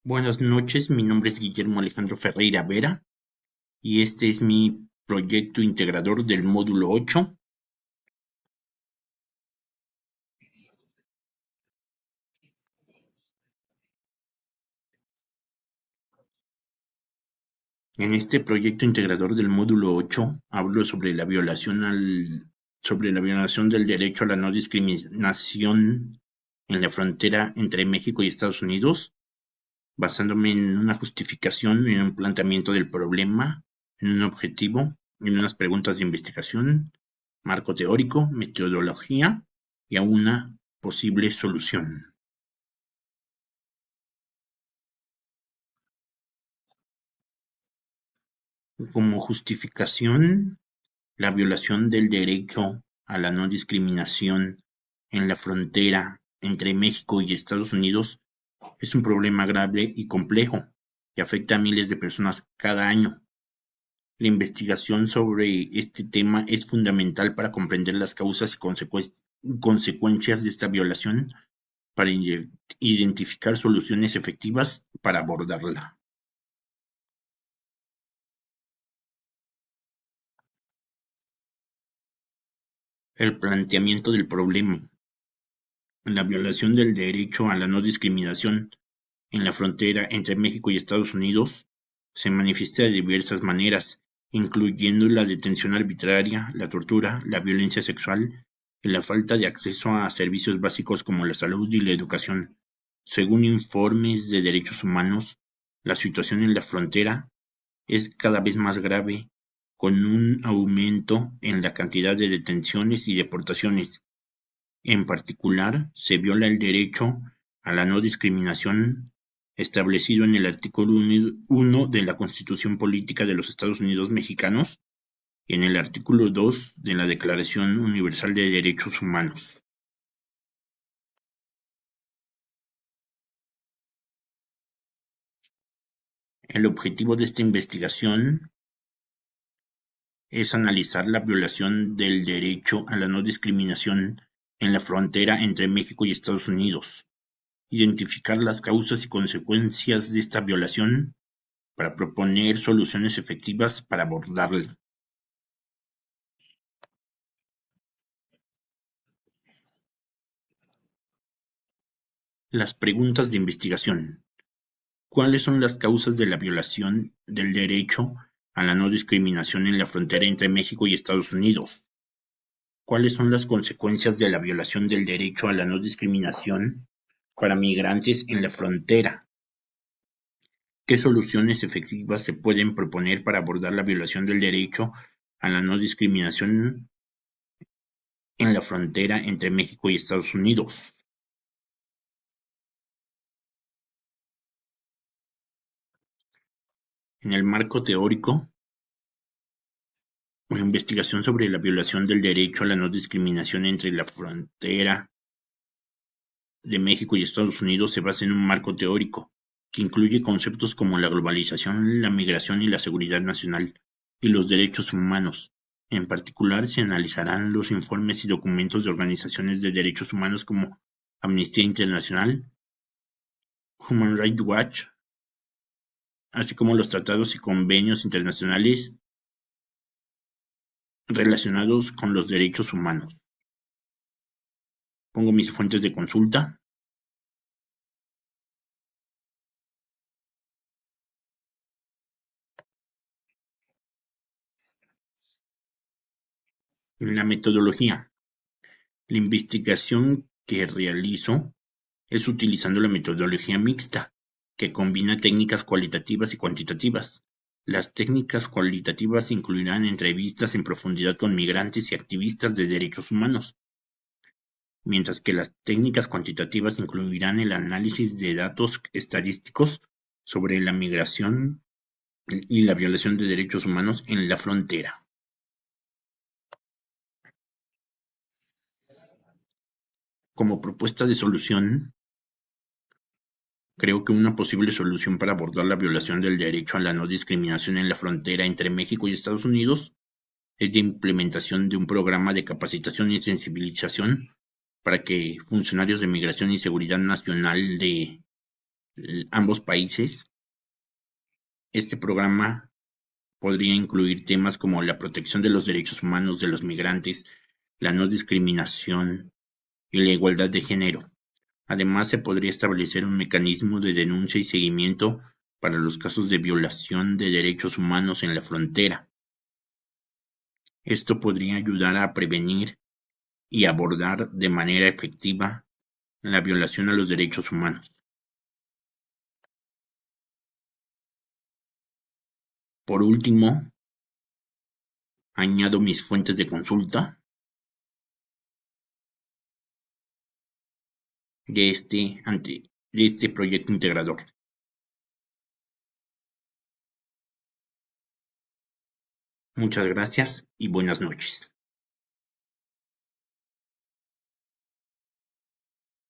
Buenas noches, mi nombre es Guillermo Alejandro Ferreira Vera y este es mi proyecto integrador del módulo 8. En este proyecto integrador del módulo 8 hablo sobre la violación del derecho a la no discriminación en la frontera entre México y Estados Unidos, basándome en una justificación, en un planteamiento del problema, en un objetivo, en unas preguntas de investigación, marco teórico, metodología y a una posible solución. Como justificación, la violación del derecho a la no discriminación en la frontera entre México y Estados Unidos es un problema grave y complejo que afecta a miles de personas cada año. La investigación sobre este tema es fundamental para comprender las causas y consecuencias de esta violación para identificar soluciones efectivas para abordarla. El planteamiento del problema. La violación del derecho a la no discriminación en la frontera entre México y Estados Unidos se manifiesta de diversas maneras, incluyendo la detención arbitraria, la tortura, la violencia sexual y la falta de acceso a servicios básicos como la salud y la educación. Según informes de derechos humanos, la situación en la frontera es cada vez más grave, con un aumento en la cantidad de detenciones y deportaciones. En particular, se viola el derecho a la no discriminación establecido en el artículo 1 de la Constitución Política de los Estados Unidos Mexicanos y en el artículo 2 de la Declaración Universal de Derechos Humanos. El objetivo de esta investigación es analizar la violación del derecho a la no discriminación en la frontera entre México y Estados Unidos, identificar las causas y consecuencias de esta violación para proponer soluciones efectivas para abordarla. Las preguntas de investigación. ¿Cuáles son las causas de la violación del derecho a la no discriminación en la frontera entre México y Estados Unidos? ¿Cuáles son las consecuencias de la violación del derecho a la no discriminación para migrantes en la frontera? ¿Qué soluciones efectivas se pueden proponer para abordar la violación del derecho a la no discriminación en la frontera entre México y Estados Unidos? En el marco teórico, una investigación sobre la violación del derecho a la no discriminación entre la frontera de México y Estados Unidos se basa en un marco teórico que incluye conceptos como la globalización, la migración y la seguridad nacional, y los derechos humanos. En particular, se analizarán los informes y documentos de organizaciones de derechos humanos como Amnistía Internacional, Human Rights Watch, así como los tratados y convenios internacionales relacionados con los derechos humanos. Pongo mis fuentes de consulta. La metodología. La investigación que realizo es utilizando la metodología mixta, que combina técnicas cualitativas y cuantitativas. Las técnicas cualitativas incluirán entrevistas en profundidad con migrantes y activistas de derechos humanos, mientras que las técnicas cuantitativas incluirán el análisis de datos estadísticos sobre la migración y la violación de derechos humanos en la frontera. Como propuesta de solución, creo que una posible solución para abordar la violación del derecho a la no discriminación en la frontera entre México y Estados Unidos es la implementación de un programa de capacitación y sensibilización para que funcionarios de Migración y Seguridad Nacional de ambos países. Este programa podría incluir temas como la protección de los derechos humanos de los migrantes, la no discriminación y la igualdad de género. Además, se podría establecer un mecanismo de denuncia y seguimiento para los casos de violación de derechos humanos en la frontera. Esto podría ayudar a prevenir y abordar de manera efectiva la violación a los derechos humanos. Por último, añado mis fuentes de consulta de este proyecto integrador. Muchas gracias y buenas noches.